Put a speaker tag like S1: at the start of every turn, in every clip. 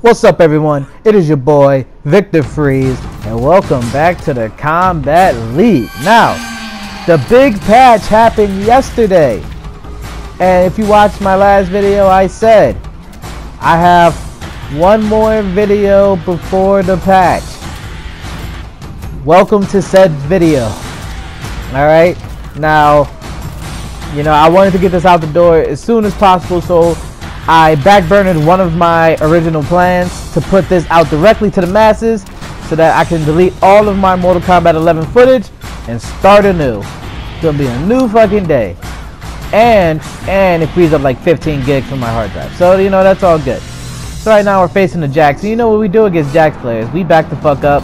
S1: What's up, everyone? It is your boy Victor Freeze, and welcome back to the Kombat League. Now, the big patch happened yesterday, and if you watched my last video, I said I have one more video before the patch. Welcome to said video. Alright, now, I wanted to get this out the door as soon as possible, so I backburnered one of my original plans to put this out directly to the masses so that I can delete all of my Mortal Kombat 11 footage and start anew. It's gonna be a new fucking day. And it frees up like 15 gigs from my hard drive. So, that's all good. So right now we're facing the Jacks. And you know what we do against Jacks players? We back the fuck up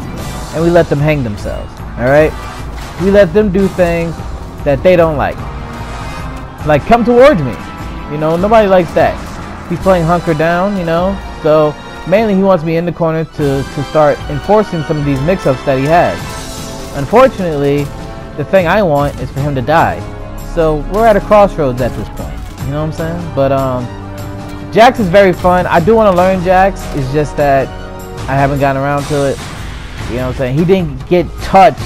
S1: and we let them hang themselves. Alright? We let them do things that they don't like. Like, come towards me. Nobody likes that. He's playing hunker down, so mainly he wants me in the corner to start enforcing some of these mix-ups that he has. Unfortunately, the thing I want is for him to die. So we're at a crossroads at this point, you know what I'm saying? But Jax is very fun. I do want to learn Jax, it's just that I haven't gotten around to it. You know what I'm saying? He didn't get touched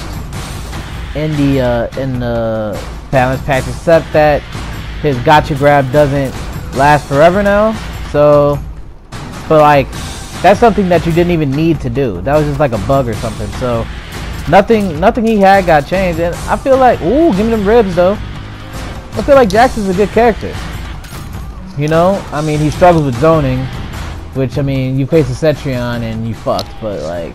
S1: in the balance patch, except that his gotcha grab doesn't last forever now, but like that's something that you didn't even need to do. That was just like a bug or something. So nothing he had got changed, and I feel like, ooh, give me them ribs though. I feel like Jax is a good character. I mean, he struggles with zoning, which, I mean, you face a Cetrion and you fucked, but like,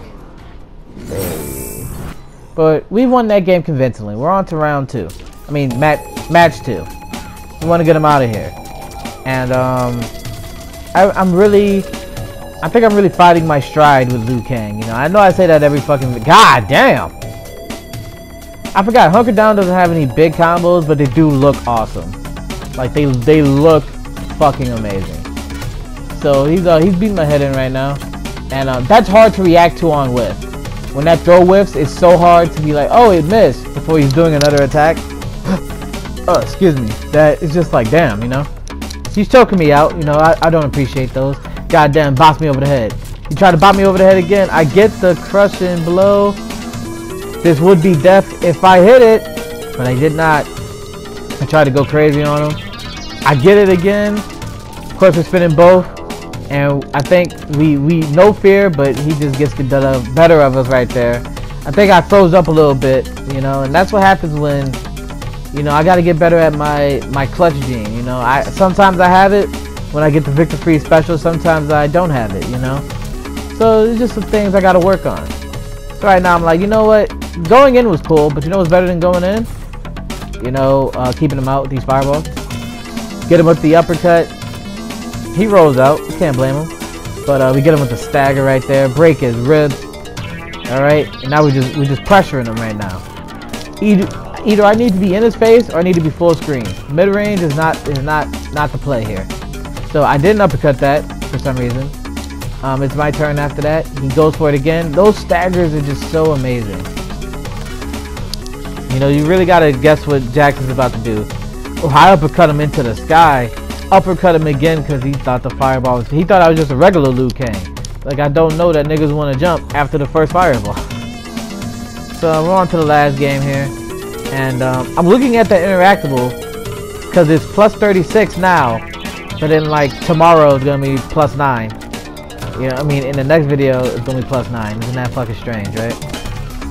S1: but we won that game convincingly. We're on to round 2. I mean, match 2. We want to get him out of here. And I think I'm really fighting my stride with Liu Kang. I know I say that every fucking. God damn! I forgot. Hunker Down doesn't have any big combos, but they do look awesome. Like they look fucking amazing. So he's beating my head in right now, and that's hard to react to on whiff. When that throw whiffs, it's so hard to be like, oh, it missed before he's doing another attack. Oh, excuse me. That is just like, damn, He's choking me out, I don't appreciate those. Goddamn, boss me over the head. He tried to bop me over the head again. I get the crushing blow. This would be death if I hit it, but I did not. I tried to go crazy on him. I get it again. Of course, we're spinning both, and I think we no fear, but he just gets the better of us right there. I think I froze up a little bit, and that's what happens when. I gotta get better at my clutch gene. Sometimes I have it when I get the Victor Freeze special. Sometimes I don't have it. So it's just some things I gotta work on. So right now I'm like, you know what? Going in was cool, but what's better than going in? Keeping him out with these fireballs. Get him with the uppercut. He rolls out. You can't blame him. But we get him with the stagger right there. Break his ribs. All right. And now we're just pressuring him right now. Either I need to be in his face or I need to be full screen. Mid range is not the play here. So I didn't uppercut that for some reason. It's my turn after that. He goes for it again. Those staggers are just so amazing. You really gotta guess what Jax is about to do. Oh, I uppercut him into the sky. Uppercut him again because he thought the fireball was. He thought I was just a regular Liu Kang. Like, I don't know that niggas want to jump after the first fireball. So we're on to the last game here. And I'm looking at the interactable because it's plus 36 now, but then like tomorrow it's gonna be plus 9. I mean, in the next video it's gonna be plus 9. Isn't that fucking strange, right?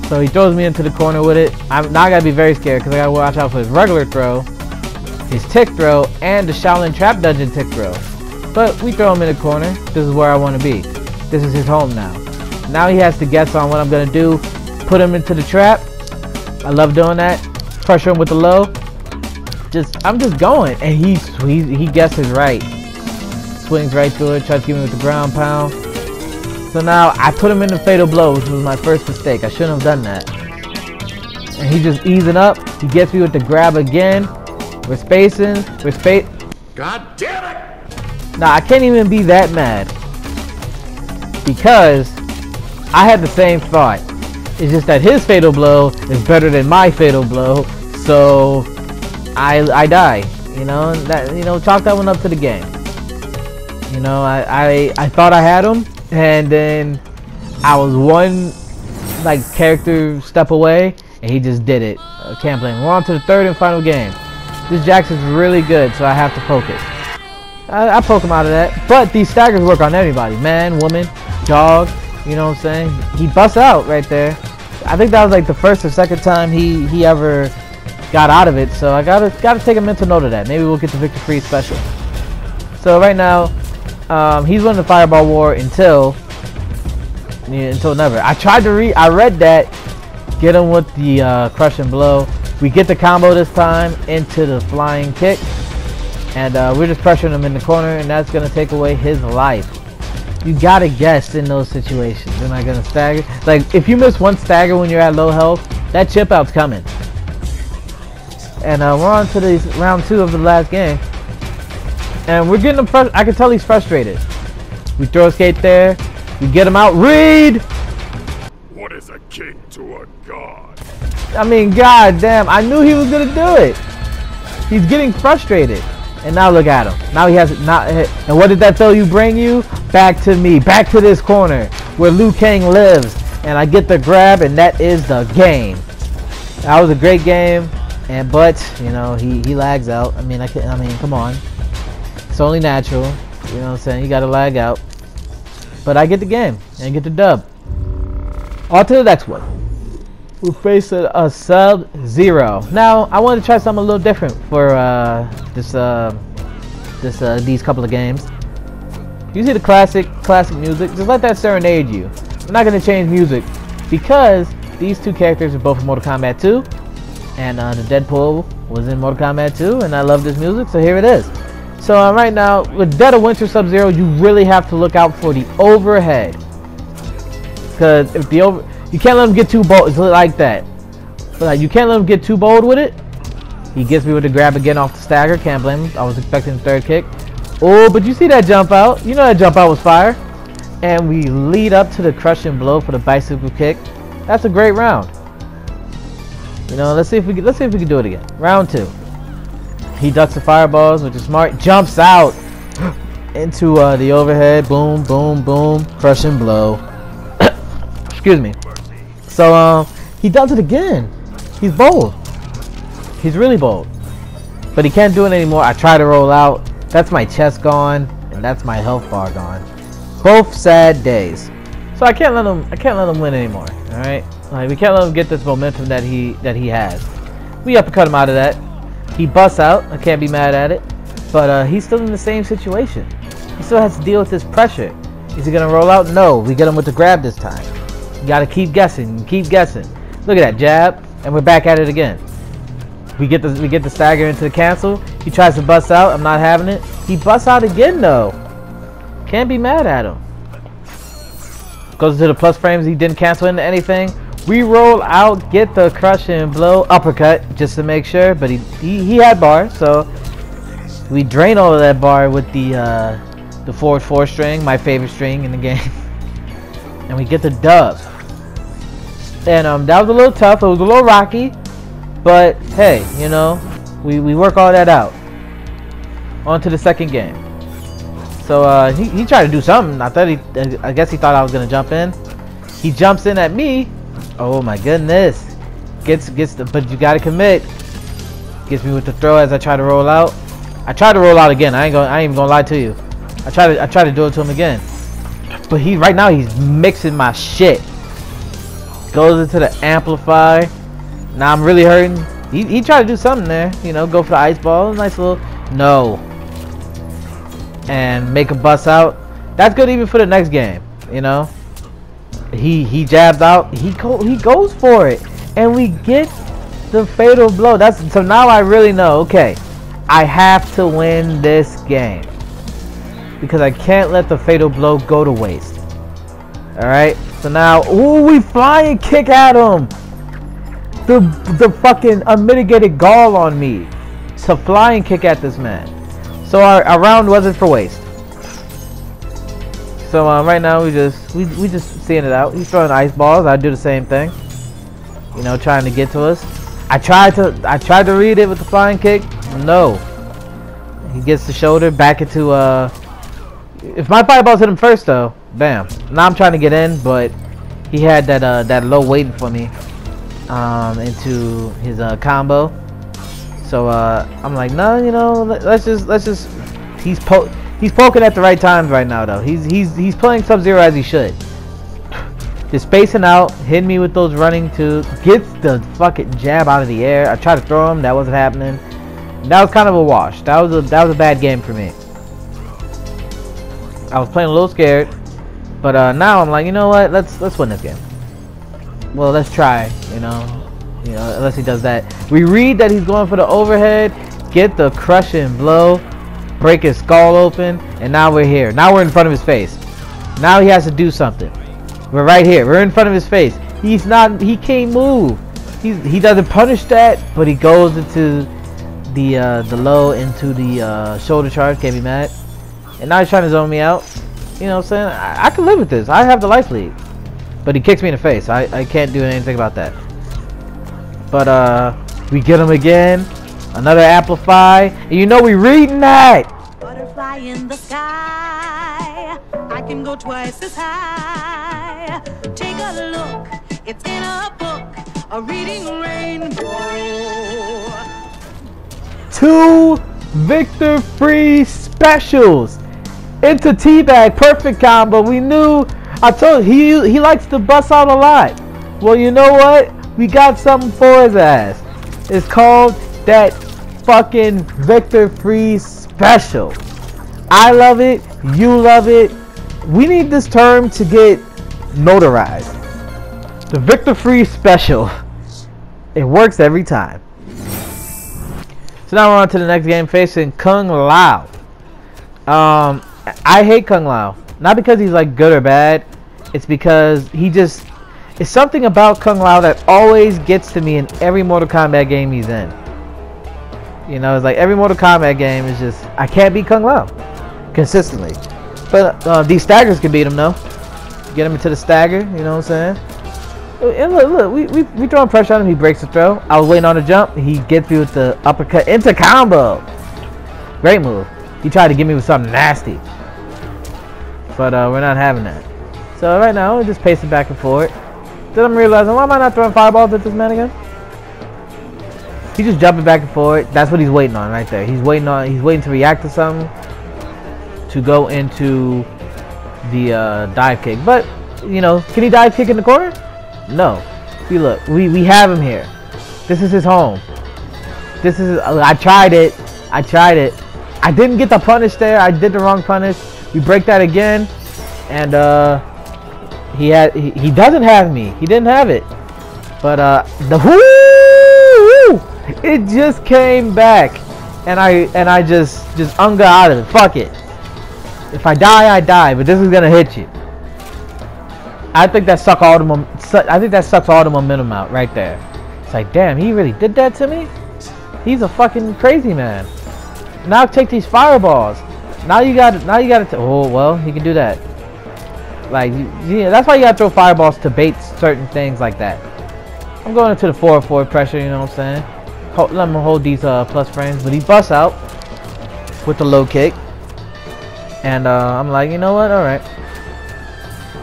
S1: So he throws me into the corner with it. Now I gotta be very scared because I gotta watch out for his regular throw, his tick throw, and the Shaolin Trap Dungeon tick throw. But we throw him in the corner. This is where I want to be. This is his home now. Now he has to guess on what I'm gonna do. Put him into the trap. I love doing that. Pressure him with the low. I'm just going, and he guesses right. Swings right through it. Tries to give me with the ground pound. So now I put him in the fatal blow, which was my first mistake. I shouldn't have done that. And he's just easing up. He gets me with the grab again. We're spacing.
S2: God damn it!
S1: Now I can't even be that mad because I had the same thought. It's just that his fatal blow is better than my fatal blow, so I die. Chalk that one up to the game. I thought I had him, and then I was one like character step away, and he just did it. I can't blame him. We're on to the third and final game. This Jax is really good, so I have to poke it. I poke him out of that, but these staggers work on anybody, man, woman, dog. You know what I'm saying? He busts out right there. I think that was like the first or second time he ever got out of it, so I gotta take a mental note of that. Maybe we'll get the Victor Free special. So right now, he's winning the Fireball War until never. I read that. Get him with the crush and blow. We get the combo this time into the flying kick, and we're just pressuring him in the corner, and that's gonna take away his life. You gotta guess in those situations. Am I gonna stagger? Like, if you miss one stagger when you're at low health, that chip out's coming. And we're on to the round 2 of the last game, and we're getting him. I can tell he's frustrated. We throw a skate there. We get him out. Read.
S2: What is a king to a god?
S1: I mean, god damn! I knew he was gonna do it. He's getting frustrated, and now look at him. Now he has it not hit. And what did that throw you bring you? Back to me. Back to this corner where Liu Kang lives, and I get the grab, and that is the game. That was a great game. But you know, he lags out. I mean, come on. It's only natural. You know what I'm saying? You gotta lag out. But I get the game and get the dub. On to the next one. We're facing a Sub-Zero. Now, I wanted to try something a little different for these couple of games. You see the classic music. Just let that serenade you. I'm not gonna change music because these two characters are both in Mortal Kombat 2. And the Deadpool was in Mortal Kombat 2, and I love this music, so here it is. So right now, with Dead of Winter Sub-Zero, you really have to look out for the overhead, because if you can't let him get too bold. It's like that. But you can't let him get too bold with it. He gets me with the grab again off the stagger. Can't blame him. I was expecting the third kick. Oh, but you see that jump out? You know that jump out was fire. And we lead up to the crush and blow for the bicycle kick. That's a great round. You know, let's see if we can do it again. Round 2. He ducks the fireballs, which is smart. Jumps out into the overhead. Boom, boom, boom. Crush and blow. Excuse me. So he does it again. He's bold. He's really bold. But he can't do it anymore. I try to roll out. That's my chest gone, and that's my health bar gone. Both sad days. So I can't let him win anymore. All right. Like, we can't let him get this momentum that he has. We uppercut him out of that. He busts out. I can't be mad at it. But he's still in the same situation. He still has to deal with this pressure. Is he gonna roll out? No. We get him with the grab this time. You gotta keep guessing. Keep guessing. Look at that jab, and we're back at it again. We get the stagger into the cancel. He tries to bust out. I'm not having it. He busts out again though. Can't be mad at him. Goes to the plus frames. He didn't cancel into anything. We roll out, get the crush and blow, uppercut just to make sure, but he had bar, so we drain all of that bar with the forward 4 string, my favorite string in the game, and we get the dub. And that was a little tough. It was a little rocky, but hey, you know, we work all that out. On to the second game. So he tried to do something. I guess he thought I was gonna jump in. He jumps in at me. Oh my goodness. Gets but you gotta commit. Gets me with the throw as I try to roll out. I tried to roll out again. I ain't even gonna lie to you. I try to do it to him again. But right now he's mixing my shit. Goes into the amplify. Now I'm really hurting. He tried to do something there. You know, go for the ice ball. Nice little no. And make a bust out. That's good even for the next game. You know. He jabs out. He goes for it, and we get the fatal blow. So now I really know. Okay, I have to win this game because I can't let the fatal blow go to waste. All right. So now, ooh, we fly and kick at him. The fucking unmitigated gall on me to fly and kick at this man. So our round wasn't for waste. So right now we just seeing it out. He's throwing ice balls. I do the same thing. You know, trying to get to us. I tried to read it with the flying kick. No. He gets the shoulder back into If my fireballs hit him first though, Bam. Now I'm trying to get in, but he had that low waiting for me into his combo. So I'm like, no, you know, let's just. He's poking at the right times right now though. He's playing Sub-Zero as he should. Just spacing out, hitting me with those running to gets the fucking jab out of the air. I tried to throw him, that wasn't happening. That was kind of a wash. That was a bad game for me. I was playing a little scared, but now I'm like, you know what? Let's win this game. Well, let's try. You know, unless he does that. We read that he's going for the overhead, get the crushing blow, break his skull open, and now we're here. Now we're in front of his face. Now he has to do something. We're right here. We're in front of his face. He can't move. He doesn't punish that, but he goes into the low into the shoulder charge. Can't be mad. And now he's trying to zone me out. You know what I'm saying? I can live with this. I have the life lead. But he kicks me in the face. I can't do anything about that. But we get him again. Another amplify. And you know we reading that.
S3: Butterfly in the sky. I can go twice as high. Take a look. It's in a book. A reading rainbow.
S1: 2 Victor free specials into teabag, perfect combo. We knew. I told you he likes to bust out a lot. Well, you know what? We got something for his ass. It's called that fucking Victor free special. I love it. You love it. We need this term to get notarized. The Victor free special. It works every time. So now we're on to the next game, facing Kung Lao. I hate Kung Lao. Not because he's like good or bad. It's because it's something about Kung Lao that always gets to me in every Mortal Kombat game he's in. You know, it's like every Mortal Kombat game is just, I can't beat Kung Lao consistently. But these staggers can beat him though. Get him into the stagger, you know what I'm saying? And look, we throwing pressure on him. He breaks the throw. I was waiting on the jump. He gets me with the uppercut into combo. Great move. He tried to get me with something nasty, but we're not having that. So right now we're just pacing back and forth. Then I'm realizing, why am I not throwing fireballs at this man again? He's just jumping back and forth. That's what he's waiting on right there. He's waiting to react to something to go into the dive kick. But you know, can he dive kick in the corner? No. See, look, we have him here. This is his home. This is. I tried it. I didn't get the punish there. I did the wrong punish. We break that again, and he doesn't have me. He didn't have it. But the whoo, it just came back, and I just unga out of it. Fuck it. If I die, I die. But this is gonna hit you. I think that sucks all the momentum out right there. It's like, damn, he really did that to me? He's a fucking crazy man. Now take these fireballs. Now you got to. Oh well, he can do that. Like, yeah, that's why you gotta throw fireballs to bait certain things like that. I'm going into the forward pressure. You know what I'm saying? Let him hold these plus frames, but he busts out with the low kick, and I'm like, you know what? All right.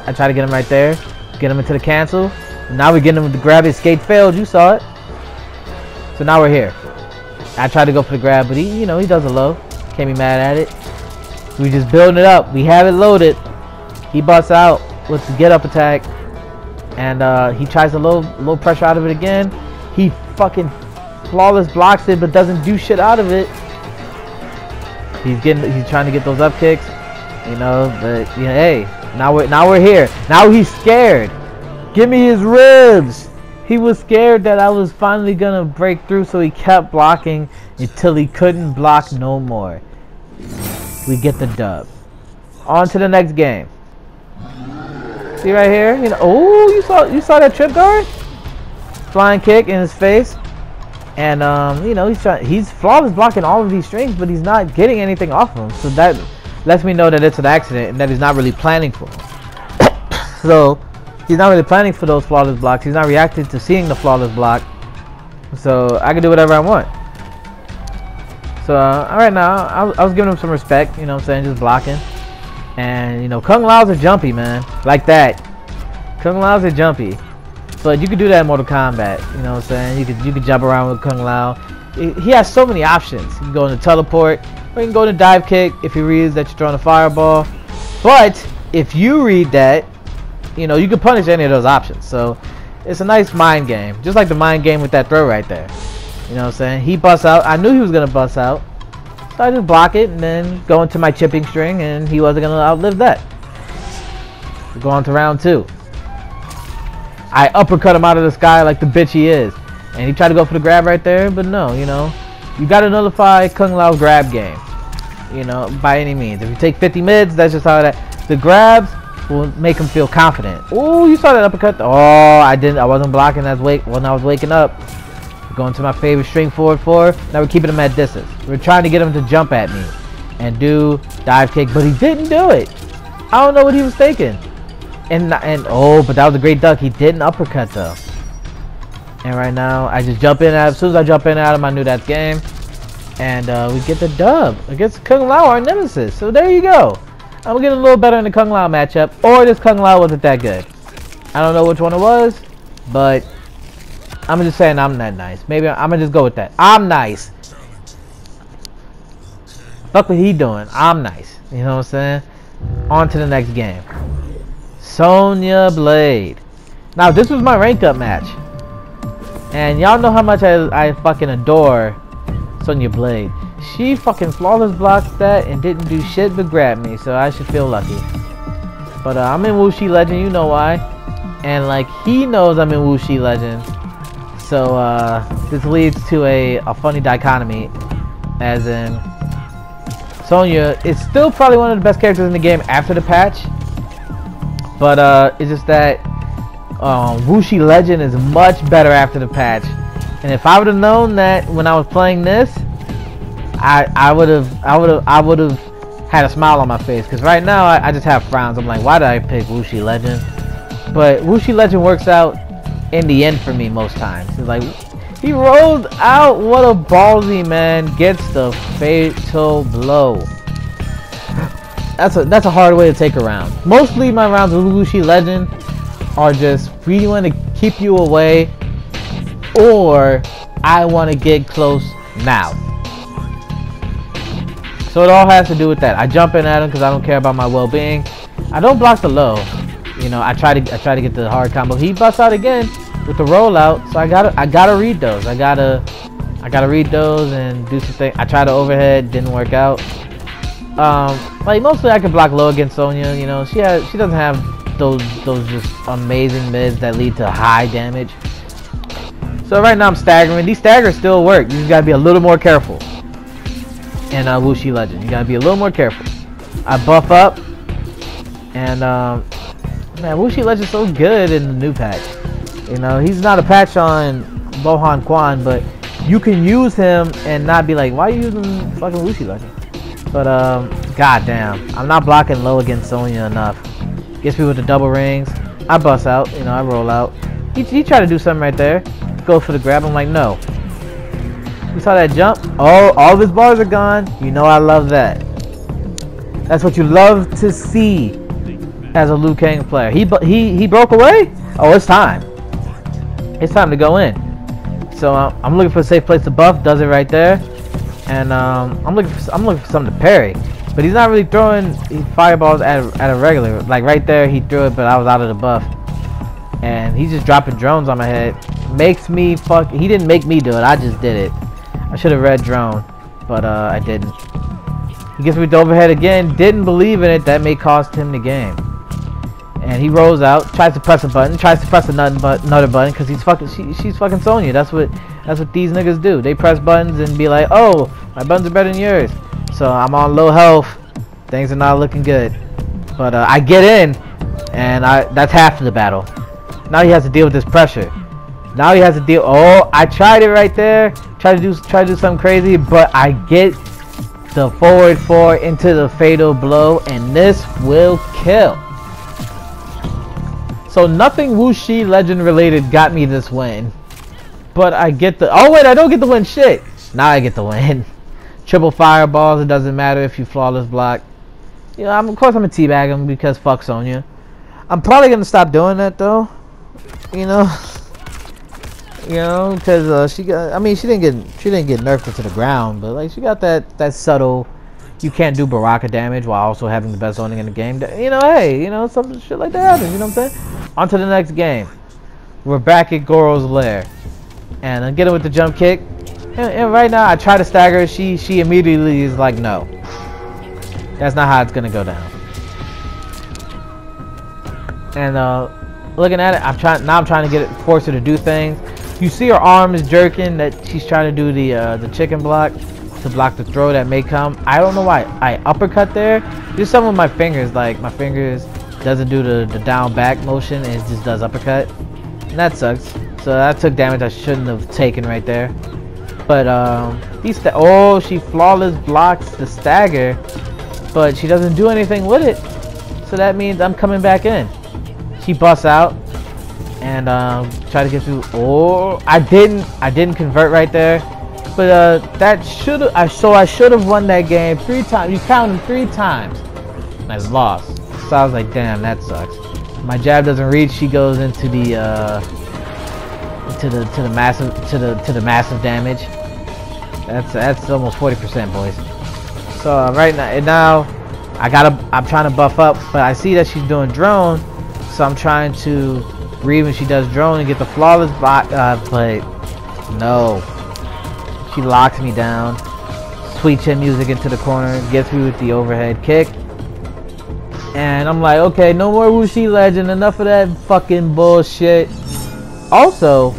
S1: I try to get him right there, get him into the cancel. Now we're getting him to grab. His skate failed. You saw it. So now we're here. I tried to go for the grab, but he does a low. Can't be mad at it. We just building it up. We have it loaded. He busts out with the get up attack, and he tries to low pressure out of it again. He fucking flawless blocks it, but doesn't do shit out of it. He's trying to get those up kicks, you know. But yeah, hey. Now we're here. Now he's scared. Give me his ribs. He was scared that I was finally gonna break through, so he kept blocking until he couldn't block no more. We get the dub. On to the next game. See right here? You know, oh, you saw that trip guard? Flying kick in his face. And you know, he's flawless blocking all of these strings, but he's not getting anything off of them. So that lets me know that it's an accident and that he's not really planning for it. So he's not really planning for those flawless blocks. He's not reacting to seeing the flawless block. So I can do whatever I want. So alright, now I was giving him some respect, you know what I'm saying, just blocking. And you know, Kung Laos are jumpy, man, like that. Kung Laos are jumpy, but you could do that in Mortal Kombat. You know what I'm saying? You could jump around with Kung Lao. He has so many options. You can go into teleport, or you can go into dive kick if he reads that you're throwing a fireball. But if you read that, you know, you can punish any of those options. So it's a nice mind game, just like the mind game with that throw right there. You know what I'm saying? He busts out. I knew he was gonna bust out, so I just block it and then go into my chipping string, and he wasn't gonna outlive that. We go on to round 2. I uppercut him out of the sky like the bitch he is. And he tried to go for the grab right there, but no, you know. You gotta nullify Kung Lao's grab game. You know, by any means. If you take 50 mids, that's just how that. The grabs will make him feel confident. Oh, you saw that uppercut? Oh, I wasn't blocking when I was waking up. We're going to my favorite string forward 4. Now we're keeping him at distance. We're trying to get him to jump at me and do dive kick, but he didn't do it. I don't know what he was thinking. And oh, but that was a great duck. He didn't uppercut though. And right now, I just jump in. As soon as I jump in at him, I knew that's game. And we get the dub against Kung Lao, our nemesis. So there you go. I'm getting a little better in the Kung Lao matchup. Or this Kung Lao wasn't that good. I don't know which one it was. But I'm just saying I'm that nice. Maybe I'm going to just go with that. I'm nice. Fuck what he doing. I'm nice. You know what I'm saying? On to the next game. Sonya Blade. Now, this was my rank up match. And y'all know how much I fucking adore Sonya Blade. She fucking flawless blocked that and didn't do shit but grab me, so I should feel lucky. But I'm in Wuxi Legend, you know why. And like, he knows I'm in Wuxi Legend. So this leads to a funny dichotomy. As in, Sonya is still probably one of the best characters in the game after the patch. But it's just that Wuxi Legend is much better after the patch, and if I would have known that when I was playing this, I would have had a smile on my face. Because right now I just have frowns. I'm like, why did I pick Wuxi Legend? But Wuxi Legend works out in the end for me most times. It's like he rolled out. What a ballsy man! Gets the fatal blow. That's a hard way to take a round. Mostly my rounds with Wuxi Legend are just really want to keep you away, or I want to get close now. So it all has to do with that. I jump in at him because I don't care about my well-being. I don't block the low. You know, I try to get the hard combo. He busts out again with the rollout, so I gotta read those. I gotta read those and do some things. I tried to overhead, didn't work out. Like mostly I can block low against Sonya. You know, she doesn't have those just amazing mids that lead to high damage. So right now I'm staggering. These staggers still work. You just gotta be a little more careful. And Wuxi Legend, you gotta be a little more careful. I buff up, and man, Wuxi Legend's so good in the new patch. You know, he's not a patch on Bohan Quan, but you can use him and not be like, why are you using fucking Wuxi Legend? But goddamn, I'm not blocking low against Sonya enough. Gets me with the double rings. I bust out, you know, I roll out. He tried to do something right there. Go for the grab. I'm like, no. You saw that jump? Oh, all of his bars are gone. You know I love that. That's what you love to see as a Liu Kang player. He broke away? Oh, it's time. It's time to go in. So I'm looking for a safe place to buff. Does it right there. And I'm looking for something to parry. But he's not really throwing fireballs at a regular. Like right there, he threw it, but I was out of the buff. And he's just dropping drones on my head. Makes me fuck. He didn't make me do it. I just did it. I should have read drone, but I didn't. He gets me with the overhead again. Didn't believe in it. That may cost him the game. And he rolls out, tries to press a button, tries to press another button because he's fucking. She's fucking Sonya. That's what these niggas do. They press buttons and be like, oh, my buttons are better than yours. So I'm on low health. Things are not looking good. But I get in, and that's half of the battle. Now he has to deal with this pressure. Now he has to deal. Oh, I tried it right there. Try to do something crazy, but I get the forward 4 into the fatal blow, and this will kill. So nothing Wuxi Legend related got me this win, but I get the. Oh wait, I don't get the win. Shit. Now I get the win. Triple fireballs. It doesn't matter if you flawless block. You know, of course I'm a teabag him because fuck Sonya. I'm probably gonna stop doing that though. You know, because she got. I mean, she didn't get nerfed into the ground, but like she got that subtle. You can't do Baraka damage while also having the best zoning in the game. You know, hey, you know, some shit like that happens. You know what I'm saying? On to the next game. We're back at Goro's lair, and I get her with the jump kick. And right now, I try to stagger her. She immediately is like, no. That's not how it's gonna go down. And looking at it, I'm trying to force her to do things. You see her arm is jerking. That she's trying to do the chicken block to block the throw that may come. I don't know why I uppercut there. Just some of my fingers, like my fingers doesn't do the down back motion, and it just does uppercut, and that sucks. So that took damage I shouldn't have taken right there. But she flawless blocks the stagger, but she doesn't do anything with it. So that means I'm coming back in. She busts out and try to get through. Oh, I didn't convert right there. But that should I should have won that game 3 times. You count them 3 times. And I lost. So I was like, damn, that sucks. My jab doesn't reach. She goes into the massive damage. That's almost 40%, boys. So right now I'm trying to buff up, but I see that she's doing drone, so I'm trying to read when she does drone and get the flawless block. But no, she locks me down. Sweet chin music into the corner, gets me with the overhead kick, and I'm like, okay, no more Wuxi Legend. Enough of that fucking bullshit. Also,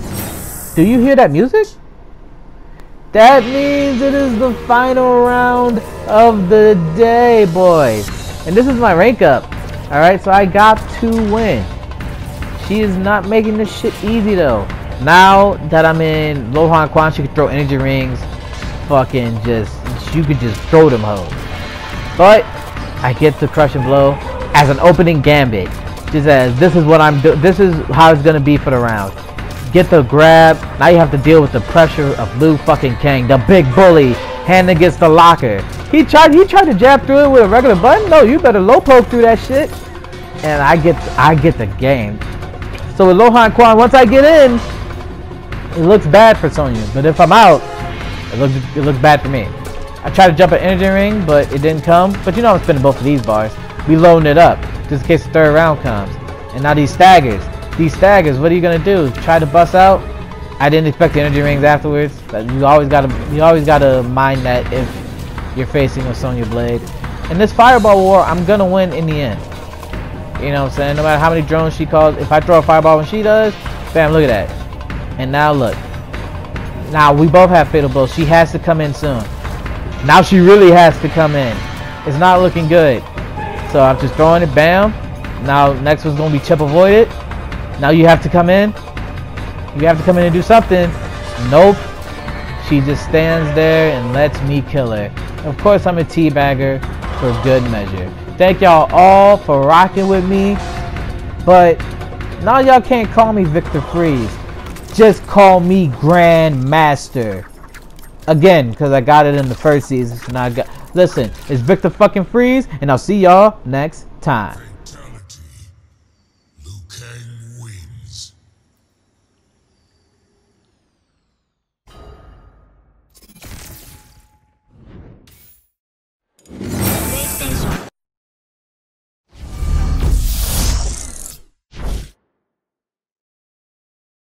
S1: do you hear that music? That means it is the final round of the day, boys. And this is my rank up. Alright, so I got to win. She is not making this shit easy though. Now that I'm in Lohan Quan, she can throw energy rings. Fucking you could just throw them hoes. But I get the crushing blow as an opening gambit. Just as this is what I'm doing. This is how it's gonna be for the round. Get the grab. Now you have to deal with the pressure of Liu fucking Kang, the big bully, hand against the locker. He tried to jab through it with a regular button. No, you better low poke through that shit. And I get the game. So with Lohan Quan, once I get in, it looks bad for Sonya. But if I'm out, it looks bad for me. I tried to jump an energy ring, but it didn't come. But you know I'm spinning both of these bars. We loading it up just in case the third round comes. And now these staggers, what are you gonna do? Try to bust out? I didn't expect the energy rings afterwards. But you always gotta mind that if you're facing a Sonya Blade. In this fireball war, I'm gonna win in the end. You know what I'm saying? No matter how many drones she calls, if I throw a fireball when she does, bam, look at that. And now look. Now we both have fatal blows. She has to come in soon. Now she really has to come in. It's not looking good. So I'm just throwing it, bam. Now next one's gonna be chip avoided. Now you have to come in. You have to come in and do something. Nope. She just stands there and lets me kill her. Of course I'm a teabagger for good measure. Thank y'all all for rocking with me. But now y'all can't call me Victor Freeze. Just call me Grandmaster. Again, because I got it in the first season. So now listen, it's Victor fucking Freeze, and I'll see y'all next time.